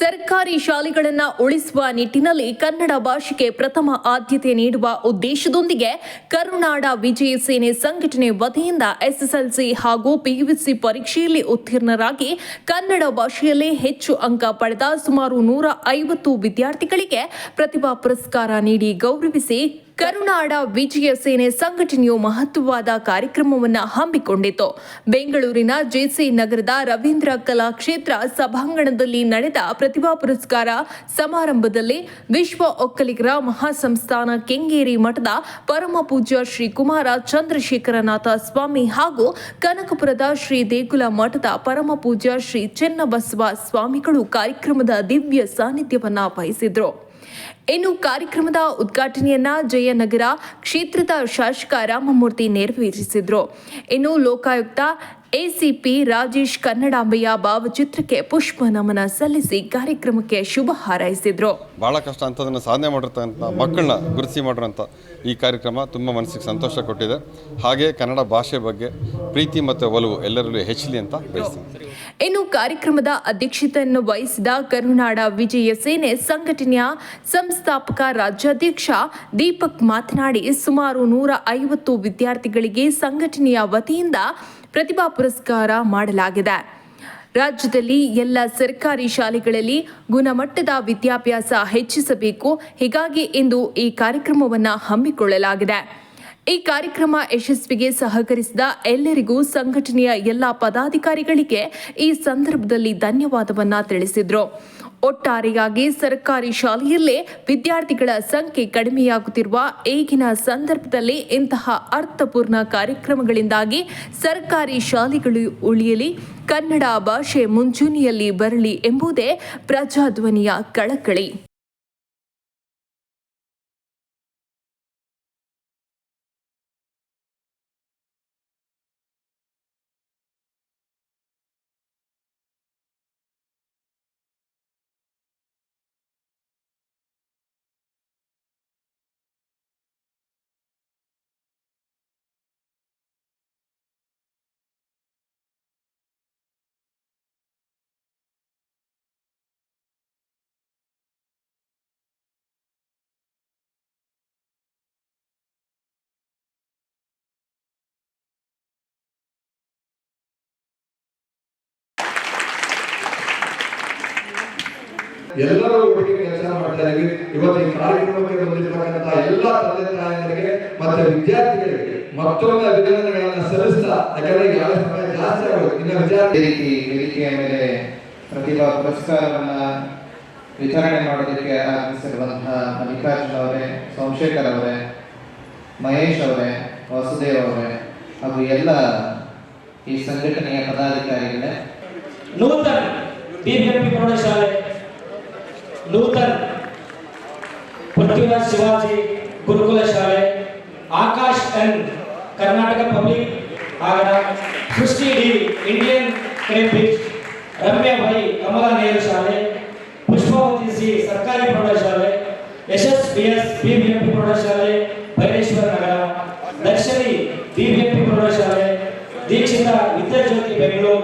ಸರ್ಕಾರಿ ಶಾಲೆಗಳನ್ನು ಉಳಿಸುವ ನಿಟ್ಟಿನಲ್ಲಿ ಕನ್ನಡ ಭಾಷೆಗೆ ಪ್ರಥಮ ಆದ್ಯತೆ ನೀಡುವ ಉದ್ದೇಶದೊಂದಿಗೆ ಕರುನಾಡ ವಿಜಯ ಸೇನೆ ಸಂಘಟನೆ ವತಿಯಿಂದ ಎಸ್ಎಸ್ಎಲ್ಸಿ ಹಾಗೂ ಪಿಯುಸಿ ಪರೀಕ್ಷೆಯಲ್ಲಿ ಉತ್ತೀರ್ಣರಾಗಿ ಕನ್ನಡ ಭಾಷೆಯಲ್ಲೇ ಹೆಚ್ಚು ಅಂಕ ಪಡೆದ ಸುಮಾರು 150 ವಿದ್ಯಾರ್ಥಿಗಳಿಗೆ ಪ್ರತಿಭಾ ಪುರಸ್ಕಾರ ನೀಡಿ ಗೌರವಿಸಿ ಕರುನಾಡ ವಿಜಯ ಸೇನೆ ಸಂಘಟನೆಯು ಮಹತ್ವವಾದ ಕಾರ್ಯಕ್ರಮವನ್ನು ಹಮ್ಮಿಕೊಂಡಿತು. ಬೆಂಗಳೂರಿನ ಜೆಸಿ ನಗರದ ರವೀಂದ್ರ ಕಲಾಕ್ಷೇತ್ರ ಸಭಾಂಗಣದಲ್ಲಿ ನಡೆದ ಪ್ರತಿಭಾ ಪುರಸ್ಕಾರ ಸಮಾರಂಭದಲ್ಲಿ ವಿಶ್ವ ಒಕ್ಕಲಿಗರ ಮಹಾಸಂಸ್ಥಾನ ಕೆಂಗೇರಿ ಮಠದ ಪರಮ ಪೂಜ್ಯ ಶ್ರೀ ಕುಮಾರ ಚಂದ್ರಶೇಖರನಾಥ ಸ್ವಾಮಿ ಹಾಗೂ ಕನಕಪುರದ ಶ್ರೀ ದೇಗುಲ ಮಠದ ಪರಮ ಪೂಜ್ಯ ಶ್ರೀ ಚೆನ್ನಬಸವ ಸ್ವಾಮಿಗಳು ಕಾರ್ಯಕ್ರಮದ ದಿವ್ಯ ಸಾನ್ನಿಧ್ಯವನ್ನ ವಹಿಸಿದ್ರು. ಇನ್ನು ಕಾರ್ಯಕ್ರಮದ ಉದ್ಘಾಟನೆಯನ್ನ ಜಯನಗರ ಕ್ಷೇತ್ರದ ಶಾಸಕ ರಾಮಮೂರ್ತಿ ನೆರವೇರಿಸಿದ್ರು. ಇನ್ನು ಲೋಕಾಯುಕ್ತ ಎಸಿಪಿ ರಾಜೇಶ್ ಕನ್ನಡಾಂಬೆಯ ಭಾವಚಿತ್ರಕ್ಕೆ ಪುಷ್ಪ ನಮನ ಸಲ್ಲಿಸಿ ಕಾರ್ಯಕ್ರಮಕ್ಕೆ ಶುಭ ಹಾರೈಸಿದ್ರು. ಬಹಳ ಕಷ್ಟ ಅಂತದನ್ನು ಸಾಧನೆ ಮಾಡಿರ್ತಕ್ಕಂಥ ಮಕ್ಕಳನ್ನ ಗುರುತಿಸಿ ಮಾಡಿರೋಂಥ ಈ ಕಾರ್ಯಕ್ರಮ ತುಂಬ ಮನಸ್ಸಿಗೆ ಸಂತೋಷ ಕೊಟ್ಟಿದೆ. ಹಾಗೆ ಕನ್ನಡ ಭಾಷೆ ಬಗ್ಗೆ ಪ್ರೀತಿ ಮತ್ತು ಒಲವು ಎಲ್ಲರಲ್ಲೂ ಹೆಚ್ಚಲಿ ಅಂತ ಬಯಸ್ತೀನಿ. ಇನ್ನು ಕಾರ್ಯಕ್ರಮದ ಅಧ್ಯಕ್ಷತೆಯನ್ನು ವಹಿಸಿದ ಕರುನಾಡ ವಿಜಯ ಸೇನೆ ಸಂಘಟನೆಯ ಸಂಸ್ಥಾಪಕ ರಾಜ್ಯಾಧ್ಯಕ್ಷ ದೀಪಕ್ ಮಾತನಾಡಿ ಸುಮಾರು 150 ವಿದ್ಯಾರ್ಥಿಗಳಿಗೆ ಸಂಘಟನೆಯ ವತಿಯಿಂದ ಪ್ರತಿಭಾ ಪುರಸ್ಕಾರ ಮಾಡಲಾಗಿದೆ. ರಾಜ್ಯದಲ್ಲಿ ಎಲ್ಲ ಸರ್ಕಾರಿ ಶಾಲೆಗಳಲ್ಲಿ ಗುಣಮಟ್ಟದ ವಿದ್ಯಾಭ್ಯಾಸ ಹೆಚ್ಚಿಸಬೇಕು. ಹೀಗಾಗಿ ಇಂದು ಈ ಕಾರ್ಯಕ್ರಮವನ್ನು ಹಮ್ಮಿಕೊಳ್ಳಲಾಗಿದೆ. ಈ ಕಾರ್ಯಕ್ರಮ ಯಶಸ್ವಿಗೆ ಸಹಕರಿಸಿದ ಎಲ್ಲರಿಗೂ ಸಂಘಟನೆಯ ಎಲ್ಲ ಪದಾಧಿಕಾರಿಗಳಿಗೆ ಈ ಸಂದರ್ಭದಲ್ಲಿ ಧನ್ಯವಾದವನ್ನ ತಿಳಿಸಿದರು. ಒಟ್ಟಾರೆಯಾಗಿ ಸರ್ಕಾರಿ ಶಾಲೆಯಲ್ಲೇ ವಿದ್ಯಾರ್ಥಿಗಳ ಸಂಖ್ಯೆ ಕಡಿಮೆಯಾಗುತ್ತಿರುವ ಈಗಿನ ಸಂದರ್ಭದಲ್ಲಿ ಇಂತಹ ಅರ್ಥಪೂರ್ಣ ಕಾರ್ಯಕ್ರಮಗಳಿಂದಾಗಿ ಸರ್ಕಾರಿ ಶಾಲೆಗಳು ಉಳಿಯಲಿ, ಕನ್ನಡ ಭಾಷೆ ಮುಂಚೂಣಿಯಲ್ಲಿ ಬರಲಿ ಎಂಬುದೇ ಪ್ರಜಾಧ್ವನಿಯ ಕಳಕಳಿ. ಎಲ್ಲರೂ ಒಟ್ಟಿಗೆ ಕೆಲಸ ಮಾಡ್ತಾ ಇದ್ದೀವಿ. ಇವತ್ತು ಈ ಕಾರ್ಯಕ್ರಮಕ್ಕೆ ಬಂದಿರತಕ್ಕಂಥ ಎಲ್ಲ ತಂದೆ ತಾಯಿಗಳಿಗೆ ಮತ್ತೆ ವಿದ್ಯಾರ್ಥಿಗಳಿಗೆ ಮತ್ತೊಮ್ಮೆ ಅಭಿನಂದನೆಗಳನ್ನು ಸಲ್ಲಿಸ್ತಾ, ಯಾಕಂದ್ರೆ ಯಾವ ಸಮಯ ಜಾಸ್ತಿ ಆಗುತ್ತೆ ಇನ್ನು ವೇದಿಕೆಯ ಮೇಲೆ ಪ್ರತಿಭಾ ಪುರಸ್ಕಾರವನ್ನ ವಿತರಣೆ ಮಾಡೋದಕ್ಕೆ ಆಗಮಿಸಿರುವಂತಹ ಮಲ್ಲಿಕಾರ್ಜುನ್ ಅವರೇ, ಸೋಮಶೇಖರ್ ಅವರೇ, ಮಹೇಶ್ ಅವರೇ, ವಾಸುದೇವ್ ಅವರೇ ಹಾಗೂ ಎಲ್ಲ ಈ ಸಂಘಟನೆಯ ಪದಾಧಿಕಾರಿಗಳೇ, ನೂತನ್ ಬಿಬಿಎಂಪಿ ಪ್ರೌಢಶಾಲೆ, ನೂತನ್ ಪೃಥ್ವಿರಾಜ್ ಶಿವಾಜಿ ಗುರುಕುಲ ಶಾಲೆ, ಆಕಾಶ್ ಎನ್ ಕರ್ನಾಟಕ ಪಬ್ಲಿಕ್ ಆಗರ, ಸೃಷ್ಟಿ ಡಿ ಇಂಡಿಯನ್ ಕ್ರೇಪಿಚ್, ರಮ್ಯಾ ಬೈ ಕಮಲಾ ನೆಹರು ಶಾಲೆ, ಪುಷ್ಪಾವತಿ ಸಿ ಸರ್ಕಾರಿ ಪ್ರೌಢಶಾಲೆ, ಯಶಸ್ ಬಿಎಸ್ ಬಿಬಿಎಂಪಿ ಪ್ರೌಢಶಾಲೆ ಭೈರೇಶ್ವರ ನಗರ, ದರ್ಶನಿ ಬಿಬಿಎಂಪಿ ಪ್ರೌಢಶಾಲೆ, ದೀಕ್ಷಿತ ವಿದ್ಯಾಜ್ಯೋತಿ ಬೆಂಗಳೂರು,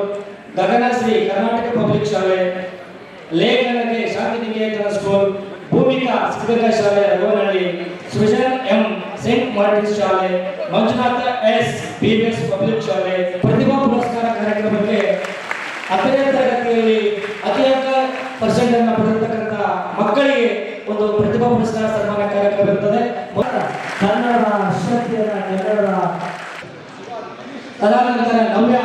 ಗಗನಶ್ರೀ ಕರ್ನಾಟಕ ಪಬ್ಲಿಕ್ ಶಾಲೆ, ಲೇಖನಗೆ ಶಾಂತಿನಿಕೇತನ ಸ್ಕೂಲ್, ಭೂಮಿಕಾ ಶಿಕ್ಷಕ ಶಾಲೆ Raghuvanahalli, Srujan M Saint Martin's ಶಾಲೆ, ಮಂಜುನಾಥ ಎಸ್ ಬಿಬಿಎಸ್ ಪಬ್ಲಿಕ್ ಶಾಲೆ. ಪ್ರತಿಭಾ ಪುರಸ್ಕಾರ ಕಾರ್ಯಕ್ರಮಕ್ಕೆ 10ನೇ ತರಗತಿಯಲ್ಲಿ ಅತ್ಯಂತ % ಅನ್ನು ಪಡೆದಿರತಕ್ಕಂಥ ಮಕ್ಕಳಿಗೆ ಒಂದು ಪ್ರತಿಭಾ ಪುರಸ್ಕಾರ ಸನ್ಮಾನ ಕಾರ್ಯಕ್ರಮ ಇರುತ್ತದೆ. ಕನ್ನಡ ಶಕ್ತಿಯನ್ನ ಕನ್ನಡ ತದನಂತರ ನವ್ಯ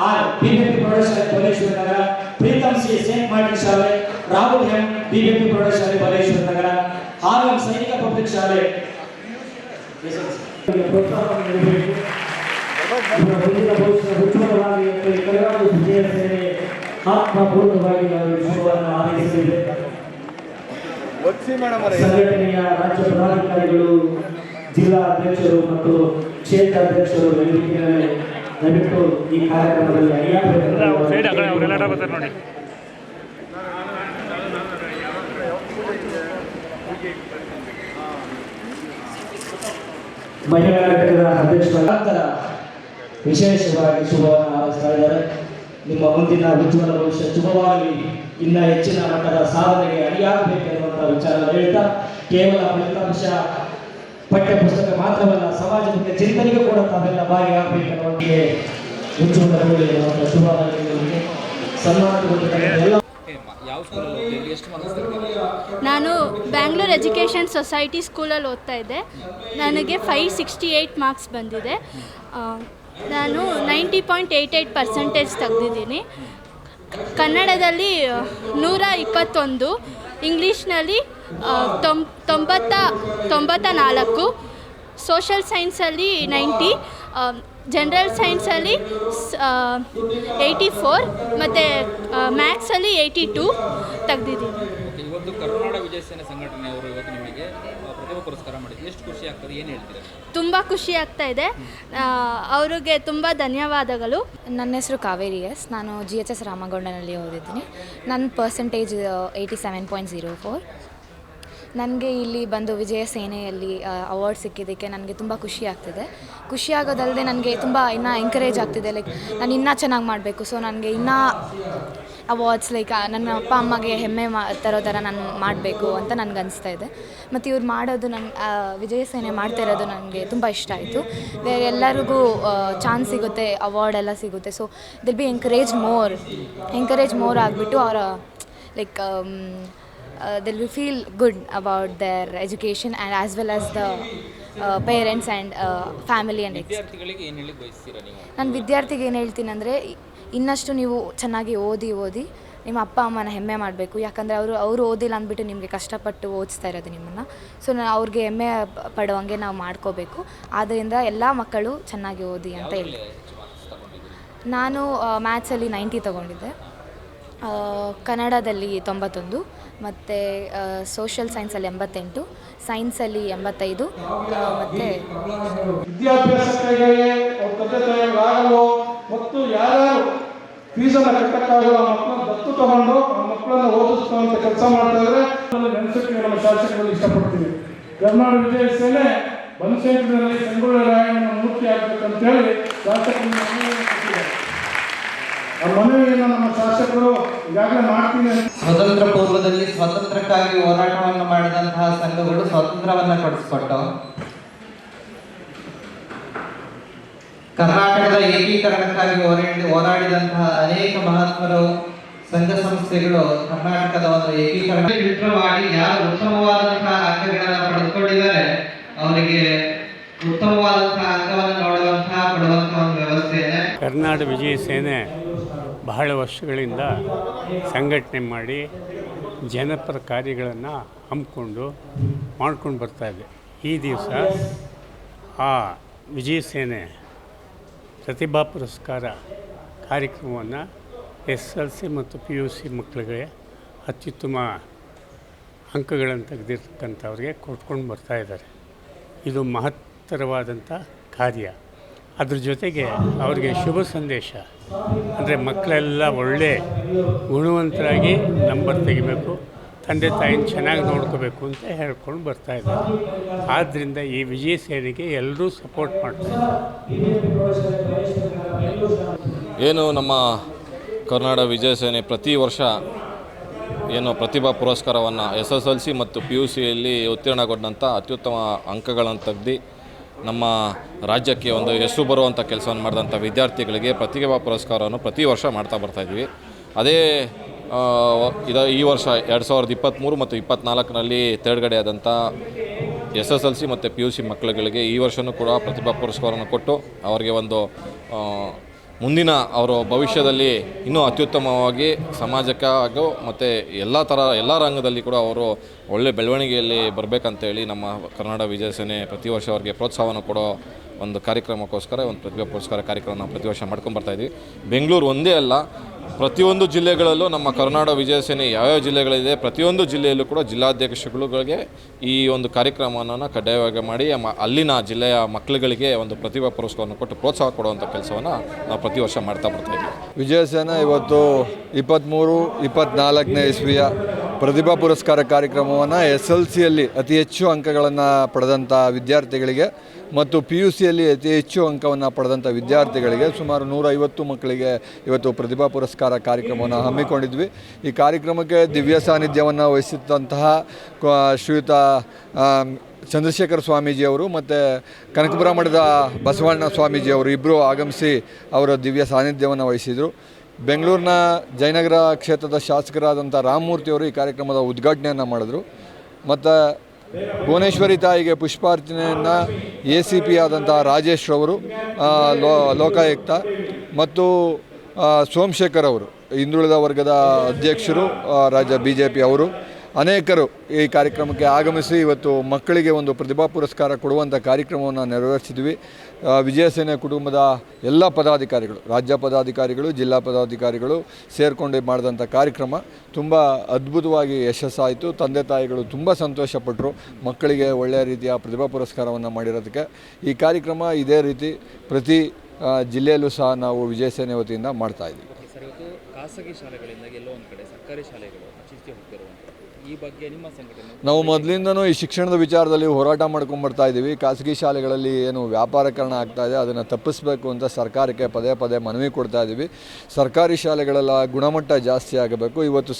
ಆರ್ ಬಿಬಿಎಂಪಿ ಪ್ರೌಢಶಾಲೆ ಬಲೇಶ್ವರ ನಗರ, ಪ್ರೀತಮ್ ಸಿ ಸೇಂಟ್ ಮಾರ್ಟಿನ್ ಶಾಲೆ, ರಾಹುಲ್ ಎಂ ಬಿಬಿಎಂಪಿ ಪ್ರೌಢಶಾಲೆ ಬಲೇಶ್ವರ ನಗರ, ಹಾರಂ ಸೈನಿಕ ಪಬ್ಲಿಕ್ ಶಾಲೆ. ಸಂಘಟನೆಯ ರಾಜ್ಯ ಪದಾಧಿಕಾರಿಗಳು, ಜಿಲ್ಲಾ ಅಧ್ಯಕ್ಷರು ಮತ್ತು ಕ್ಷೇತ್ರ ಅಧ್ಯಕ್ಷರು ವೇದಿಕೆಯಲ್ಲಿ ದಯವಿಟ್ಟು ಈ ಕಾರ್ಯಕ್ರಮದಲ್ಲಿ ಮಹಿಳಾ ಘಟಕದ ಅಧ್ಯಕ್ಷರ ವಿಶೇಷವಾಗಿ ಶುಭವನ್ನು ಹಾರೈಸ್ತಾ ಇದ್ದಾರೆ. ನಿಮ್ಮ ಮುಂದಿನ ಉಜ್ವಲ ಭವಿಷ್ಯ ಶುಭವಾಗಲಿ. ಇನ್ನು ಹೆಚ್ಚಿನ ಮಟ್ಟದ ಸಾಧನೆಗೆ ಅಡಿಯಾಗಬೇಕೆನ್ನುವಂಥ ವಿಚಾರ ಹೇಳ್ತಾ, ಕೇವಲ ಫಲಿತಾಂಶ ಪಠ್ಯ ಪುಸ್ತಕ ಮಾತ್ರವಲ್ಲ, ಸಮಾಜದ ಚಿಂತನೆಗೂ ಕೂಡ ತಾವೆಲ್ಲ ಭಾಗಿಯಾಗಬೇಕೆನ್ನುವಂತೆ ಮುಚ್ಚುವುದರಲ್ಲಿ ಶುಭಾಶಯಗಳಿಗೆ ಸನ್ಮಾನಗೊಂಡಿದ್ದಾರೆ ಎಲ್ಲ. ನಾನು ಬ್ಯಾಂಗ್ಳೂರ್ ಎಜುಕೇಷನ್ ಸೊಸೈಟಿ ಸ್ಕೂಲಲ್ಲಿ ಓದ್ತಾ ಇದ್ದೆ. ನನಗೆ 568 ಮಾರ್ಕ್ಸ್ ಬಂದಿದೆ. ನಾನು 90.88% ತೆಗೆದಿದ್ದೀನಿ. ಕನ್ನಡದಲ್ಲಿ 121, ಇಂಗ್ಲೀಷ್ನಲ್ಲಿ 94, ಸೋಷಲ್ ಸೈನ್ಸಲ್ಲಿ 90, ಜನರಲ್ ಸೈನ್ಸಲ್ಲಿ 84 ಮತ್ತು ಮ್ಯಾಥ್ಸಲ್ಲಿ 82 ತೆಗೆದಿದ್ದೀನಿ. ಇವತ್ತು ಕರ್ನಾಟಕ ವಿಜಯ ಸೇನೆ ಸಂಘಟನೆಯವರು ಇವತ್ತು ನಿಮಗೆ ಪ್ರತಿಭಾ ಪುರಸ್ಕಾರ ಮಾಡಿದ್ರು, ಎಷ್ಟು ಖುಷಿ ಆಗ್ತದೆ, ಏನು ಹೇಳ್ತೀರಾ? ತುಂಬ ಖುಷಿ ಆಗ್ತಾ ಇದೆ. ಅವರಿಗೆ ತುಂಬ ಧನ್ಯವಾದಗಳು. ನನ್ನ ಹೆಸರು ಕಾವೇರಿ ಎಸ್. ನಾನು GHS ರಾಮಗೊಂಡನಲ್ಲಿ ಓದಿದ್ದೀನಿ. ನನ್ನ ಪರ್ಸೆಂಟೇಜ್ 87.04. ನನಗೆ ಇಲ್ಲಿ ಬಂದು ವಿಜಯ ಸೇನೆಯಲ್ಲಿ ಅವಾರ್ಡ್ ಸಿಕ್ಕಿದ್ದಕ್ಕೆ ನನಗೆ ತುಂಬ ಖುಷಿ ಆಗ್ತಿದೆ. ಖುಷಿ ಆಗೋದಲ್ಲದೆ ನನಗೆ ತುಂಬ ಇನ್ನೂ ಎಂಕರೇಜ್ ಆಗ್ತಿದೆ. ಲೈಕ್ ನಾನು ಇನ್ನೂ ಚೆನ್ನಾಗಿ ಮಾಡಬೇಕು. ಸೊ ನನಗೆ ಇನ್ನೂ ಅವಾರ್ಡ್ಸ್ ಲೈಕ್ ನನ್ನ ಅಪ್ಪ ಅಮ್ಮಗೆ ಹೆಮ್ಮೆ ತರೋ ಥರ ನಾನು ಮಾಡಬೇಕು ಅಂತ ನನಗೆ ಅನಿಸ್ತಾ ಇದೆ. ಮತ್ತು ಇವ್ರು ಮಾಡೋದು ವಿಜಯ ಸೇನೆ ಮಾಡ್ತಾ ಇರೋದು ನನಗೆ ತುಂಬ ಇಷ್ಟ ಆಯಿತು. ಬೇರೆ ಎಲ್ಲರಿಗೂ ಚಾನ್ಸ್ ಸಿಗುತ್ತೆ, ಅವಾರ್ಡ್ ಎಲ್ಲ ಸಿಗುತ್ತೆ. ಸೊ ದಿಲ್ ಬಿ ಎಂಕರೇಜ್ ಮೋರ್ ಆಗಿಬಿಟ್ಟು ಅವರ like they'll will feel good about their education and as well as the parents and family and ವಿದ್ಯಾರ್ಥಿಗಳಿಗೆ ಏನು ಹೇಳಿ ಬಯಸ್ತೀರಾ ನೀವು? ನಾನು ವಿದ್ಯಾರ್ಥಿಗೆ ಏನು ಹೇಳ್ತೀನಿ ಅಂದರೆ, ಇನ್ನಷ್ಟು ನೀವು ಚೆನ್ನಾಗಿ ಓದಿ ನಿಮ್ಮ ಅಪ್ಪ ಅಮ್ಮನ ಹೆಮ್ಮೆ ಮಾಡಬೇಕು. ಯಾಕಂದರೆ ಅವರು ಓದಿಲ್ಲ ಅಂದ್ಬಿಟ್ಟು ನಿಮಗೆ ಕಷ್ಟಪಟ್ಟು ಓದಿಸ್ತಾ ಇರೋದು ನಿಮ್ಮನ್ನು. ಸೊ ಅವ್ರಿಗೆ ಹೆಮ್ಮೆ ಪಡುವಂಗೆ ನಾವು ಮಾಡ್ಕೋಬೇಕು. ಆದ್ದರಿಂದ ಎಲ್ಲ ಮಕ್ಕಳು ಚೆನ್ನಾಗಿ ಓದಿ ಅಂತ ಹೇಳಿ. ನಾನು ಮ್ಯಾಥ್ಸಲ್ಲಿ 90 ತೊಗೊಂಡಿದ್ದೆ, ಕನ್ನಡದಲ್ಲಿ 91, ಮತ್ತು ಸೋಷಲ್ ಸೈನ್ಸಲ್ಲಿ 88, ಸೈನ್ಸಲ್ಲಿ 85, ಮತ್ತು ವಿದ್ಯಾಭ್ಯಾಸಕ್ಕಾಗಿ ಅವ್ರ ತಂದೆ ತಾಯಿಗಳಾಗಲು ಮತ್ತು ಯಾರ್ಯಾರು ಫೀಸನ್ನು ಕಟ್ಟಕ್ಕಾಗಲ್ಲ ಮಕ್ಕಳನ್ನ ದತ್ತು ತಗೊಂಡು ಆ ಮಕ್ಕಳನ್ನ ಓದಿಸುವಂಥ ಕೆಲಸ ಮಾಡ್ತಾ ಇದ್ದಾರೆ. ನೆನೆಸಕ್ಕೆ ನಮ್ಮ ಶಾಸಕರಲ್ಲಿ ಇಷ್ಟಪಡ್ತೀವಿ. ಕರ್ನಾಟಕ ವಿಜಯ ಸೇನೆ ಬನಶಂಕರಿನಲ್ಲಿ ಸಂಗೊಳ್ಳಿ ರಾಯಣ್ಣನ ಮೂರ್ತಿ ಆಗಬೇಕಂತೇಳಿ ಶಾಸಕರು ಆ ಮನವಿಯನ್ನು ನಮ್ಮ ಶಾಸಕರು ಈಗಾಗಲೇ ಮಾಡ್ತೀನಿ. ಸ್ವತಂತ್ರ ಪೂರ್ವದಲ್ಲಿ ಸ್ವಾತಂತ್ರ್ಯಕ್ಕಾಗಿ ಹೋರಾಟವನ್ನು ಮಾಡಿದಂತಹ ಸಂಘಗಳು ಸ್ವಾತಂತ್ರ್ಯವನ್ನು ಕೊಡಿಸ್ಕೊಟ್ಟು ಕರ್ನಾಟಕದ ಏಕೀಕರಣಕ್ಕಾಗಿ ಹೋರಾಡಿದಂತಹ ಅನೇಕ ಮಹಾತ್ಮರು, ಸಂಘ ಸಂಸ್ಥೆಗಳು ಕರ್ನಾಟಕದ ಒಂದು ಏಕೀಕರಣ ಮಾಡಿ ಯಾರು ಉತ್ತಮವಾದಂತಹ ಅಂಕಗಳನ್ನು ಪಡೆದುಕೊಂಡಿದ್ದಾರೆ ಅವರಿಗೆ ಉತ್ತಮವಾದಂತಹ ಅಂಕವನ್ನು ನೋಡುವಂತಹ ಕೊಡುವಂತಹ ಒಂದು ವ್ಯವಸ್ಥೆ ಇದೆ. ಕರ್ನಾಟಕ ವಿಜಯ ಸೇನೆ ಬಹಳ ವರ್ಷಗಳಿಂದ ಸಂಘಟನೆ ಮಾಡಿ ಜನಪರ ಕಾರ್ಯಗಳನ್ನು ಹಮ್ಮಿಕೊಂಡು ಮಾಡ್ಕೊಂಡು ಬರ್ತಾಯಿದೆ. ಈ ದಿವಸ ಆ ವಿಜಯ ಸೇನೆ ಪ್ರತಿಭಾ ಪುರಸ್ಕಾರ ಕಾರ್ಯಕ್ರಮವನ್ನು SSLC ಮತ್ತು PUC ಮಕ್ಕಳಿಗೆ ಅತ್ಯುತ್ತಮ ಅಂಕಗಳನ್ನು ತೆಗೆದಿರ್ತಕ್ಕಂಥವ್ರಿಗೆ ಕೊಟ್ಕೊಂಡು ಬರ್ತಾಯಿದ್ದಾರೆ. ಇದು ಮಹತ್ತರವಾದಂಥ ಕಾರ್ಯ. ಅದ್ರ ಜೊತೆಗೆ ಅವರಿಗೆ ಶುಭ ಸಂದೇಶ ಅಂದರೆ ಮಕ್ಕಳೆಲ್ಲ ಒಳ್ಳೆ ಗುಣವಂತರಾಗಿ ನಂಬರ್ ತೆಗಿಬೇಕು, ತಂದೆ ತಾಯಿನ ಚೆನ್ನಾಗಿ ನೋಡ್ಕೋಬೇಕು ಅಂತ ಹೇಳ್ಕೊಂಡು ಬರ್ತಾಯಿದ್ದಾರೆ. ಆದ್ದರಿಂದ ಈ ವಿಜಯ ಸೇನೆಗೆ ಎಲ್ಲರೂ ಸಪೋರ್ಟ್ ಮಾಡ್ತಾರೆ. ಏನು ನಮ್ಮ ಕರ್ನಾಟಕ ವಿಜಯ ಸೇನೆ ಪ್ರತಿ ವರ್ಷ ಏನು ಪ್ರತಿಭಾ ಪುರಸ್ಕಾರವನ್ನು SSLC ಮತ್ತು PUCಯಲ್ಲಿ ಉತ್ತೀರ್ಣಗೊಂಡಂಥ ಅತ್ಯುತ್ತಮ ಅಂಕಗಳನ್ನು ತೆಗೆದು ನಮ್ಮ ರಾಜ್ಯಕ್ಕೆ ಒಂದು ಹೆಸರು ಬರುವಂಥ ಕೆಲಸವನ್ನು ಮಾಡಿದಂಥ ವಿದ್ಯಾರ್ಥಿಗಳಿಗೆ ಪ್ರತಿಭಾ ಪುರಸ್ಕಾರವನ್ನು ಪ್ರತಿ ವರ್ಷ ಮಾಡ್ತಾ ಬರ್ತಾಯಿದ್ವಿ. ಅದೇ ಈ ವರ್ಷ 2023 ಮತ್ತು 2024ರಲ್ಲಿ ತೇರ್ಗಡೆ ಆದಂಥ SSLC ಮತ್ತು PUC ಮಕ್ಕಳುಗಳಿಗೆ ಈ ವರ್ಷವೂ ಕೂಡ ಪ್ರತಿಭಾ ಪುರಸ್ಕಾರವನ್ನು ಕೊಟ್ಟು ಅವರಿಗೆ ಒಂದು ಮುಂದಿನ ಅವರು ಭವಿಷ್ಯದಲ್ಲಿ ಇನ್ನೂ ಅತ್ಯುತ್ತಮವಾಗಿ ಸಮಾಜಕ್ಕೆ ಹಾಗೂ ಮತ್ತು ಎಲ್ಲ ರಂಗದಲ್ಲಿ ಕೂಡ ಅವರು ಒಳ್ಳೆ ಬೆಳವಣಿಗೆಯಲ್ಲಿ ಬರಬೇಕಂತೇಳಿ ನಮ್ಮ ಕರ್ನಾಟಕ ವಿಜಯ ಸೇನೆ ಪ್ರತಿ ವರ್ಷ ಅವರಿಗೆ ಪ್ರೋತ್ಸಾಹವನ್ನು ಕೊಡೋ ಒಂದು ಕಾರ್ಯಕ್ರಮಕ್ಕೋಸ್ಕರ ಒಂದು ಪ್ರತಿಭಾ ಪುರಸ್ಕಾರ ಕಾರ್ಯಕ್ರಮ ನಾವು ಪ್ರತಿ ವರ್ಷ ಮಾಡ್ಕೊಂಬರ್ತಾಯಿದ್ವಿ. ಬೆಂಗಳೂರು ಒಂದೇ ಅಲ್ಲ, ಪ್ರತಿಯೊಂದು ಜಿಲ್ಲೆಗಳಲ್ಲೂ ನಮ್ಮ ಕರ್ನಾಟಕ ವಿಜಯ ಸೇನೆ ಯಾವ್ಯಾವ ಜಿಲ್ಲೆಗಳಿದೆ ಪ್ರತಿಯೊಂದು ಜಿಲ್ಲೆಯಲ್ಲೂ ಕೂಡ ಜಿಲ್ಲಾಧ್ಯಕ್ಷರುಗಳಿಗೆ ಈ ಒಂದು ಕಾರ್ಯಕ್ರಮವನ್ನು ಕಡ್ಡಾಯವಾಗಿ ಮಾಡಿ ಅಲ್ಲಿನ ಜಿಲ್ಲೆಯ ಮಕ್ಕಳುಗಳಿಗೆ ಒಂದು ಪ್ರತಿಭಾ ಪುರಸ್ಕಾರವನ್ನು ಕೊಟ್ಟು ಪ್ರೋತ್ಸಾಹ ಕೊಡುವಂಥ ಕೆಲಸವನ್ನು ನಾವು ಪ್ರತಿ ವರ್ಷ ಮಾಡ್ತಾ ಬರ್ತಾಯಿದ್ವಿ. ವಿಜಯ ಸೇನೆ ಇವತ್ತು 23-24ನೇ ಇಸ್ವಿಯ ಪ್ರತಿಭಾ ಪುರಸ್ಕಾರ ಕಾರ್ಯಕ್ರಮವನ್ನು SLCಯಲ್ಲಿ ಅತಿ ಹೆಚ್ಚು ಅಂಕಗಳನ್ನು ಪಡೆದಂಥ ವಿದ್ಯಾರ್ಥಿಗಳಿಗೆ ಮತ್ತು PUCಯಲ್ಲಿ ಅತಿ ಹೆಚ್ಚು ಅಂಕವನ್ನು ಪಡೆದಂಥ ವಿದ್ಯಾರ್ಥಿಗಳಿಗೆ ಸುಮಾರು 150 ಮಕ್ಕಳಿಗೆ ಇವತ್ತು ಪ್ರತಿಭಾ ಪುರಸ್ಕಾರ ಕಾರ್ಯಕ್ರಮವನ್ನು ಹಮ್ಮಿಕೊಂಡಿದ್ವಿ. ಈ ಕಾರ್ಯಕ್ರಮಕ್ಕೆ ದಿವ್ಯ ಸಾನ್ನಿಧ್ಯವನ್ನು ವಹಿಸಿದಂತಹ ಶ್ರೀಯುತ ಚಂದ್ರಶೇಖರ ಸ್ವಾಮೀಜಿಯವರು ಮತ್ತು ಕನಕಪುರ ಮಠದ ಬಸವಣ್ಣ ಸ್ವಾಮೀಜಿಯವರು ಇಬ್ಬರು ಆಗಮಿಸಿ ಅವರ ದಿವ್ಯ ಸಾನ್ನಿಧ್ಯವನ್ನು ವಹಿಸಿದರು. ಬೆಂಗಳೂರಿನ ಜಯನಗರ ಕ್ಷೇತ್ರದ ಶಾಸಕರಾದಂಥ ರಾಮಮೂರ್ತಿಯವರು ಈ ಕಾರ್ಯಕ್ರಮದ ಉದ್ಘಾಟನೆಯನ್ನು ಮಾಡಿದ್ರು. ಮತ್ತು ಭುವನೇಶ್ವರಿ ತಾಯಿಗೆ ಪುಷ್ಪಾರ್ಚನೆಯನ್ನು ACP ಆದಂಥ ರಾಜೇಶ್ ರವರು, ಲೋಕಾಯುಕ್ತ ಮತ್ತು ಸೋಮಶೇಖರ್ ಅವರು ಹಿಂದುಳಿದ ವರ್ಗದ ಅಧ್ಯಕ್ಷರು ರಾಜ್ಯ BJP ಅವರು ಅನೇಕರು ಈ ಕಾರ್ಯಕ್ರಮಕ್ಕೆ ಆಗಮಿಸಿ ಇವತ್ತು ಮಕ್ಕಳಿಗೆ ಒಂದು ಪ್ರತಿಭಾ ಪುರಸ್ಕಾರ ಕೊಡುವಂಥ ಕಾರ್ಯಕ್ರಮವನ್ನು ನೆರವೇರಿಸಿದ್ವಿ. ವಿಜಯ ಸೇನೆ ಕುಟುಂಬದ ಎಲ್ಲ ಪದಾಧಿಕಾರಿಗಳು, ರಾಜ್ಯ ಪದಾಧಿಕಾರಿಗಳು, ಜಿಲ್ಲಾ ಪದಾಧಿಕಾರಿಗಳು ಸೇರಿಕೊಂಡು ಮಾಡಿದಂಥ ಕಾರ್ಯಕ್ರಮ ತುಂಬ ಅದ್ಭುತವಾಗಿ ಯಶಸ್ಸಾಯಿತು. ತಂದೆ ತಾಯಿಗಳು ತುಂಬ ಸಂತೋಷಪಟ್ಟರು ಮಕ್ಕಳಿಗೆ ಒಳ್ಳೆಯ ರೀತಿಯ ಪ್ರತಿಭಾ ಪುರಸ್ಕಾರವನ್ನು ಮಾಡಿರೋದಕ್ಕೆ. ಈ ಕಾರ್ಯಕ್ರಮ ಇದೇ ರೀತಿ ಪ್ರತಿ ಜಿಲ್ಲೆಯಲ್ಲೂ ಸಹ ನಾವು ವಿಜಯ ಸೇನೆ ವತಿಯಿಂದ ಮಾಡ್ತಾಯಿದ್ದೀವಿ. ಸರ್, ಇವತ್ತು ಖಾಸಗಿ ಶಾಲೆಗಳಿಂದ ಎಲ್ಲೋ ಒಂದು ಕಡೆ ಸರ್ಕಾರಿ ಶಾಲೆಗಳು ಚಿಂತೆ ಹೋಗ್ತಿರುವಂಥ ಈ ಬಗ್ಗೆ ನಿಮ್ಮ ಸಂಘಟನೆ? ನಾವು ಮೊದಲಿಂದನೂ ಈ ಶಿಕ್ಷಣದ ವಿಚಾರದಲ್ಲಿ ಹೋರಾಟ ಮಾಡ್ಕೊಂಡ್ಬರ್ತಾ ಇದ್ದೀವಿ. ಖಾಸಗಿ ಶಾಲೆಗಳಲ್ಲಿ ಏನು ವ್ಯಾಪಾರೀಕರಣ ಆಗ್ತಾಯಿದೆ ಅದನ್ನು ತಪ್ಪಿಸಬೇಕು ಅಂತ ಸರ್ಕಾರಕ್ಕೆ ಪದೇ ಪದೇ ಮನವಿ ಕೊಡ್ತಾ ಇದ್ದೀವಿ. ಸರ್ಕಾರಿ ಶಾಲೆಗಳೆಲ್ಲ ಗುಣಮಟ್ಟ ಜಾಸ್ತಿ ಆಗಬೇಕು. ಇವತ್ತು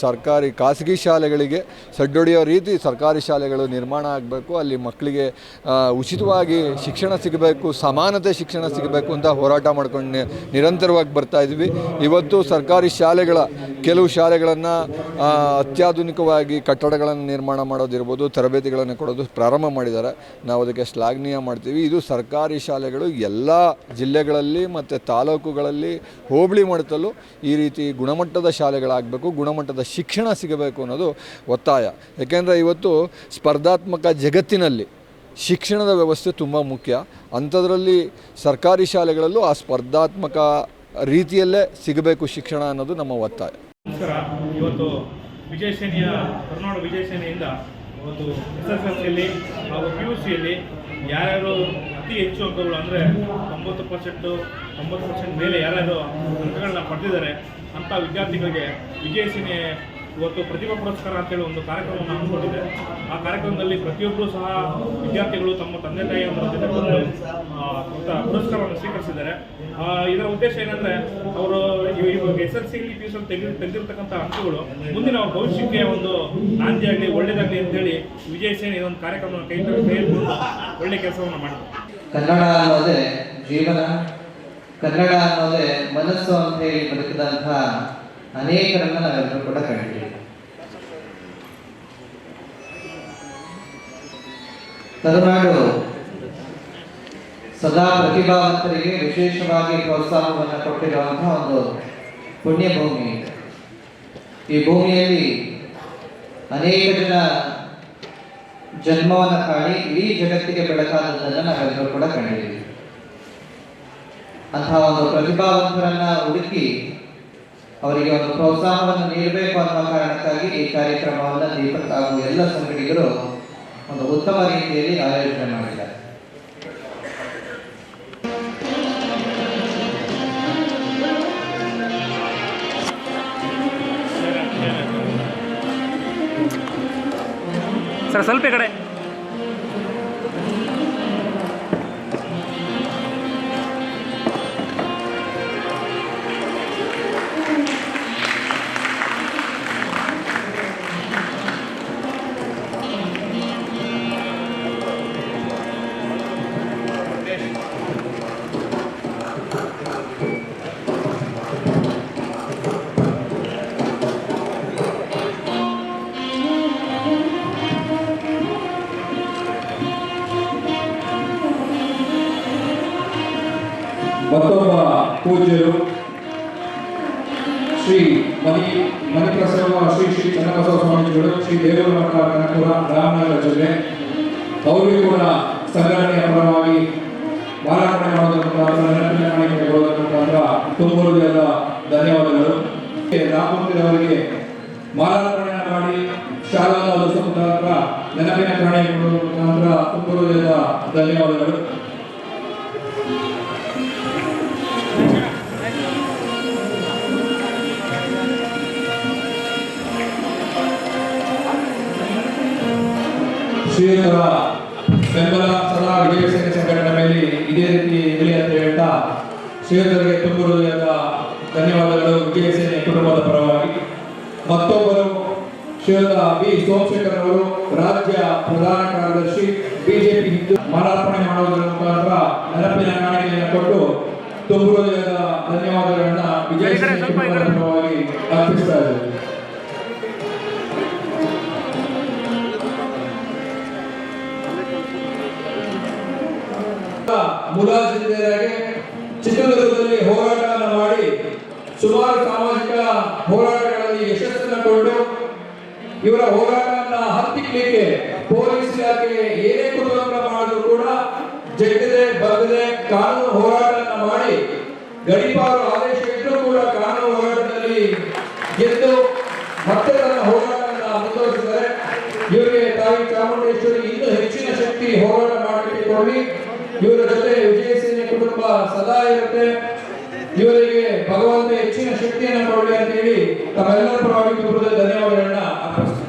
ಖಾಸಗಿ ಶಾಲೆಗಳಿಗೆ ಸಡ್ಡೊಡೆಯೋ ರೀತಿ ಸರ್ಕಾರಿ ಶಾಲೆಗಳು ನಿರ್ಮಾಣ ಆಗಬೇಕು. ಅಲ್ಲಿ ಮಕ್ಕಳಿಗೆ ಉಚಿತವಾಗಿ ಶಿಕ್ಷಣ ಸಿಗಬೇಕು, ಸಮಾನತೆ ಶಿಕ್ಷಣ ಸಿಗಬೇಕು ಅಂತ ಹೋರಾಟ ಮಾಡ್ಕೊಂಡು ನಿರಂತರವಾಗಿ ಬರ್ತಾ ಇದ್ದೀವಿ. ಇವತ್ತು ಸರ್ಕಾರಿ ಶಾಲೆಗಳ ಕೆಲವು ಶಾಲೆಗಳನ್ನು ಅತ್ಯಾಧುನಿಕವಾಗಿ ಕಟ್ಟಡಗಳನ್ನು ನಿರ್ಮಾಣ ಮಾಡೋದಿರ್ಬೋದು, ತರಬೇತಿಗಳನ್ನು ಕೊಡೋದು ಪ್ರಾರಂಭ ಮಾಡಿದ್ದಾರೆ. ನಾವು ಅದಕ್ಕೆ ಶ್ಲಾಘನೀಯ ಮಾಡ್ತೀವಿ. ಇದು ಸರ್ಕಾರಿ ಶಾಲೆಗಳು ಎಲ್ಲ ಜಿಲ್ಲೆಗಳಲ್ಲಿ ಮತ್ತು ತಾಲೂಕುಗಳಲ್ಲಿ ಹೋಬಳಿ ಮಟ್ಟದಲ್ಲೂ ಈ ರೀತಿ ಗುಣಮಟ್ಟದ ಶಾಲೆಗಳಾಗಬೇಕು, ಗುಣಮಟ್ಟದ ಶಿಕ್ಷಣ ಸಿಗಬೇಕು ಅನ್ನೋದು ಒತ್ತಾಯ. ಏಕೆಂದರೆ ಇವತ್ತು ಸ್ಪರ್ಧಾತ್ಮಕ ಜಗತ್ತಿನಲ್ಲಿ ಶಿಕ್ಷಣದ ವ್ಯವಸ್ಥೆ ತುಂಬ ಮುಖ್ಯ. ಅಂಥದ್ರಲ್ಲಿ ಸರ್ಕಾರಿ ಶಾಲೆಗಳಲ್ಲೂ ಆ ಸ್ಪರ್ಧಾತ್ಮಕ ರೀತಿಯಲ್ಲೇ ಸಿಗಬೇಕು ಶಿಕ್ಷಣ ಅನ್ನೋದು ನಮ್ಮ ಒತ್ತಾಯ. ನಮಸ್ಕಾರ. ಇವತ್ತು ವಿಜಯ ಸೇನೆಯ ಕರ್ನಾಟಕ ವಿಜಯ ಸೇನೆಯಿಂದ ಇವತ್ತು SSLCಯಲ್ಲಿ ಹಾಗೂ PUCಯಲ್ಲಿ ಯಾರ್ಯಾರು ಅತಿ ಹೆಚ್ಚು ಅಂಕಗಳು ಅಂದರೆ 90% ಮೇಲೆ ಯಾರ್ಯಾರು ಅಂಕಗಳನ್ನ ಪಡೆದಿದ್ದಾರೆ ಅಂಥ ವಿದ್ಯಾರ್ಥಿಗಳಿಗೆ ವಿಜಯ ಸೇನೆ ಇವತ್ತು ಪ್ರತಿಭಾ ಪುರಸ್ಕಾರ ಅಂತೇಳಿ ಒಂದು ಕಾರ್ಯಕ್ರಮವನ್ನು ಹಮ್ಮಿಕೊಂಡಿದೆ. ಆ ಕಾರ್ಯಕ್ರಮದಲ್ಲಿ ಪ್ರತಿಯೊಬ್ಬರೂ ಸಹ ವಿದ್ಯಾರ್ಥಿಗಳು ತಮ್ಮ ತಂದೆ ತಾಯಿಯವರ ಜೊತೆ ಬಂದು ಪುರಸ್ಕಾರವನ್ನು ಸ್ವೀಕರಿಸಿದ್ದಾರೆ. ಇದರ ಉದ್ದೇಶ ಏನಂದರೆ ಅವರು SSLCಯಲ್ಲಿ PUCಯಲ್ಲಿ ತೆಗೆದಿರ್ತಕ್ಕಂಥ ಅಂಕಗಳು ಮುಂದಿನ ಭವಿಷ್ಯಕ್ಕೆ ಒಂದು ನಾಂದಿಯಾಗಲಿ, ಒಳ್ಳೆಯದಾಗಲಿ ಅಂತೇಳಿ ವಿಜಯ ಸೇನೆ ಇದೊಂದು ಕಾರ್ಯಕ್ರಮವನ್ನು ಕೈಗೊಂಡು ಒಳ್ಳೆಯ ಕೆಲಸವನ್ನು ಮಾಡಿದೆ. ಕನ್ನಡ ಅನ್ನೋದೇ ಜೀವನ, ಕನ್ನಡ ಅನ್ನೋದೇ ಮನಸ್ಸು ಅಂತ ಹೇಳಿ ಬದುಕಿದಂಥ ಅನೇಕರನ್ನು ನಾವೆಲ್ಲರೂ ಕೂಡ ಕಂಡಿದ್ದೀವಿ. ಕರುನಾಡು ಸದಾ ಪ್ರತಿಭಾವಂತರಿಗೆ ವಿಶೇಷವಾಗಿ ಪ್ರೋತ್ಸಾಹವನ್ನು ಕೊಟ್ಟಿರುವಂತಹ ಒಂದು ಪುಣ್ಯ ಭೂಮಿ ಇದೆ. ಈ ಭೂಮಿಯಲ್ಲಿ ಅನೇಕ ಜನ ಜನ್ಮವನ್ನು ಕಾಡಿ ಇಡೀ ಜಗತ್ತಿಗೆ ಬೆಳಕಾದದ್ದನ್ನು ನಾವೆಲ್ಲರೂ ಕೂಡ ಕಂಡಿದ್ದೀವಿ. ಅಂತಹ ಒಂದು ಪ್ರತಿಭಾವಂತರನ್ನ ಹುಡುಕಿ ಅವರಿಗೆ ಒಂದು ಪ್ರೋತ್ಸಾಹವನ್ನು ನೀಡಬೇಕು ಅನ್ನೋ ಕಾರಣಕ್ಕಾಗಿ ಈ ಕಾರ್ಯಕ್ರಮವನ್ನು ದೀಪಕ್ ಹಾಗೂ ಎಲ್ಲ ಸಂಘಟನೆಗಳು ಒಂದು ಉತ್ತಮ ರೀತಿಯಲ್ಲಿ ಆಯೋಜನೆ ಮಾಡಿದ್ದಾರೆ. ಸರ್, ಸ್ವಲ್ಪ ಈ ಕಡೆ. ಮತ್ತೊಬ್ಬ ಪೂಜ್ಯರು ಶ್ರೀ ಮಣಿಪ್ರಸವ ಶ್ರೀ ಚನ್ನಬಸವ ಸ್ವಾಮೀಜಿಗಳು, ಶ್ರೀ ದೇವರ ಮಠ ಕನಕಪುರ, ರಾಮನಗರ ಜಿಲ್ಲೆ. ಅವರಿಗೂ ಕೂಡ ಸಂಘಟನೆಯ ಪರವಾಗಿ ಮಾಲಾರ್ಪಣೆ ಮಾಡೋದರ ಮುಖಾಂತರ, ನೆನಪಿನ ಕಾಣಿಕೆ ಕೊಡೋದರ ಮುಖಾಂತರ ತುಂಬ ಹೃದಯದ ಧನ್ಯವಾದಗಳು. ರಾಮಮೂರ್ತಿಯವರಿಗೆ ಮಾಲಾರ್ಪಣೆಯನ್ನು ಮಾಡಿ ಶಾಲಾ ಮುಖಾಂತರ ನೆನಪಿನ ಕಾಣಿಕೆ ಕೊಡೋದರ ಮುಖಾಂತರ ತುಂಬ ಹೃದಯದ ಧನ್ಯವಾದಗಳು. ಶ್ರೀಯುತರ ಬೆಂಬಲ ಸದಾ ವಿಜಯ ಸೇನೆ ಸಂಘಟನೆ ಮೇಲೆ ಇದೇ ರೀತಿ ಇರಲಿ ಅಂತ ಹೇಳ್ತಾ ಶ್ರೀಯುತರಿಗೆ ತುಂಬ ಹೃದಯದ ಧನ್ಯವಾದಗಳು ವಿಜಯ ಸೇನೆ ಕುಟುಂಬದ ಪರವಾಗಿ. ಮತ್ತೊಬ್ಬರು ಶ್ರೀಯುತ ಬಿ ಸೋಮಶೇಖರ್ ಅವರು, ರಾಜ್ಯ ಪ್ರಧಾನ ಕಾರ್ಯದರ್ಶಿ ಬಿಜೆಪಿ ಹಿಂದೂ, ಮಾಲಾರ್ಪಣೆ ಮಾಡುವುದರ ಮುಖಾಂತರ ನೆನಪಿನ ಕಾಣಿಕೆಯನ್ನು ಕೊಟ್ಟು ತುಂಬ ಹೃದಯದ ಧನ್ಯವಾದಗಳನ್ನ ವಿಜಯ ಸೇನೆ ಕುಟುಂಬದ ಪರವಾಗಿ ಅರ್ಪಿಸ್ತಾ ಇದ್ದಾರೆ. ಮುಲಾಜಿಂದರಾಗೆ ಚಿತ್ರದುರ್ಗದಲ್ಲಿ ಹೋರಾಟವನ್ನು ಮಾಡಿ ಸುಮಾರು ಸಾಮಾಜಿಕ ಹೋರಾಟಗಳಲ್ಲಿ ಯಶಸ್ಸನ್ನು ಕೊಂಡು ಇವರ ಹೋರಾಟವನ್ನು ಹತ್ತಿಕ್ಕಲಿಕ್ಕೆ ಪೊಲೀಸ್ ಇಲಾಖೆ ಏನೇ ಕುತಂತ್ರ ಮಾಡಿದ್ರು ಕೂಡ ಜಗ್ಗದೆ ಬಗ್ಗದೆ ಕಾನೂನು ಹೋರಾಟವನ್ನು ಮಾಡಿ ಗಡೀಪಾರು ಆದೇಶ ಇದ್ರೂ ಕೂಡ ಕಾನೂನು ಹೋರಾಟದಲ್ಲಿ ಗೆದ್ದು ಮತ್ತೆ ತನ್ನ ಹೋರಾಟವನ್ನು ಮುಂದುವರಿಸಿದ್ದಾರೆ. ಇವರಿಗೆ ತಾಯಿ ಚಾಮುಂಡೇಶ್ವರಿ ಇನ್ನೂ ಹೆಚ್ಚಿನ ಶಕ್ತಿ ಹೋರಾಟ ಮಾಡಲಿಕ್ಕೆ ಕೊಡಲಿ. ಇವರ ಜೊತೆ ವಿಜಯ ಸೇನೆ ಕುಟುಂಬ ಸದಾ ಇರುತ್ತೆ. ಇವರಿಗೆ ಭಗವಂತ ಹೆಚ್ಚಿನ ಶಕ್ತಿಯನ್ನು ಕೊಡಲಿ ಅಂತ ಹೇಳಿ ತಮ್ಮೆಲ್ಲರ ಪರವಾಗಿ ತುಂಬ ಧನ್ಯವಾದಗಳನ್ನ ಅರ್ಪಿಸ್ತೀನಿ.